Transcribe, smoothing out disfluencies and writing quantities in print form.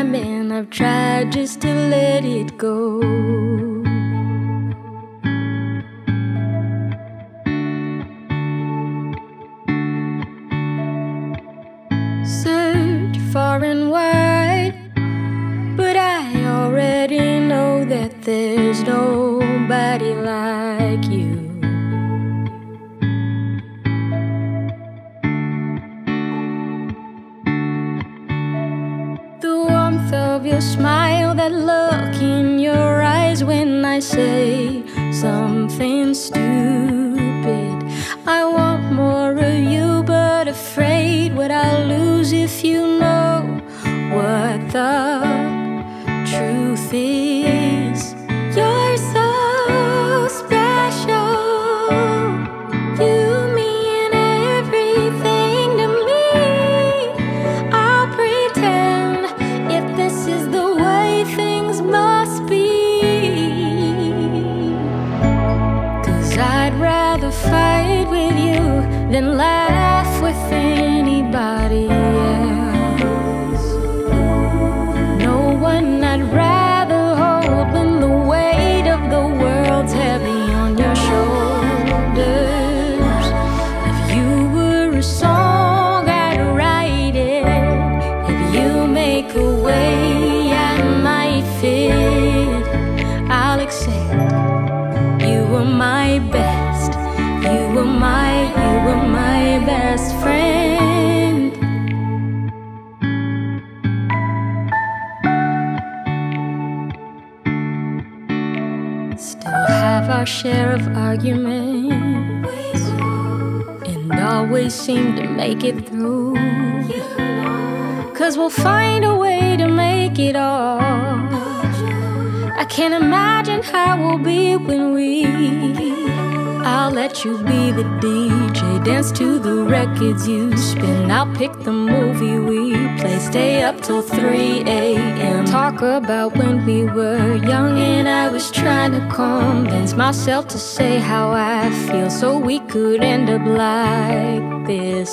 time, and I've tried just to let it go. Search far and wide, but I already know that there's nobody like you. The warmth of your smile, that look in your eyes when I say something stupid. I want more of you, but afraid what I'll lose if you know what the truth is. You're so special. You mean everything to me. I'll pretend if this is the way things must be, 'cause I'd rather fight with you than laugh with anybody else. No one I'd rather hold when the weight of the world's heavy on your shoulders. If you were a song, I'd write it. If you make a way, I might fit. I'll accept. You were my best. You were my best friend. Still have our share of arguments, and always seem to make it through. 'Cause we'll find a way to make it all. I can't imagine how we'll be when I'll let you be the DJ, dance to the records you spin. I'll pick the movie we play, stay up till 3 a.m. Talk about when we were young and I was trying to convince myself to say how I feel so we could end up like this.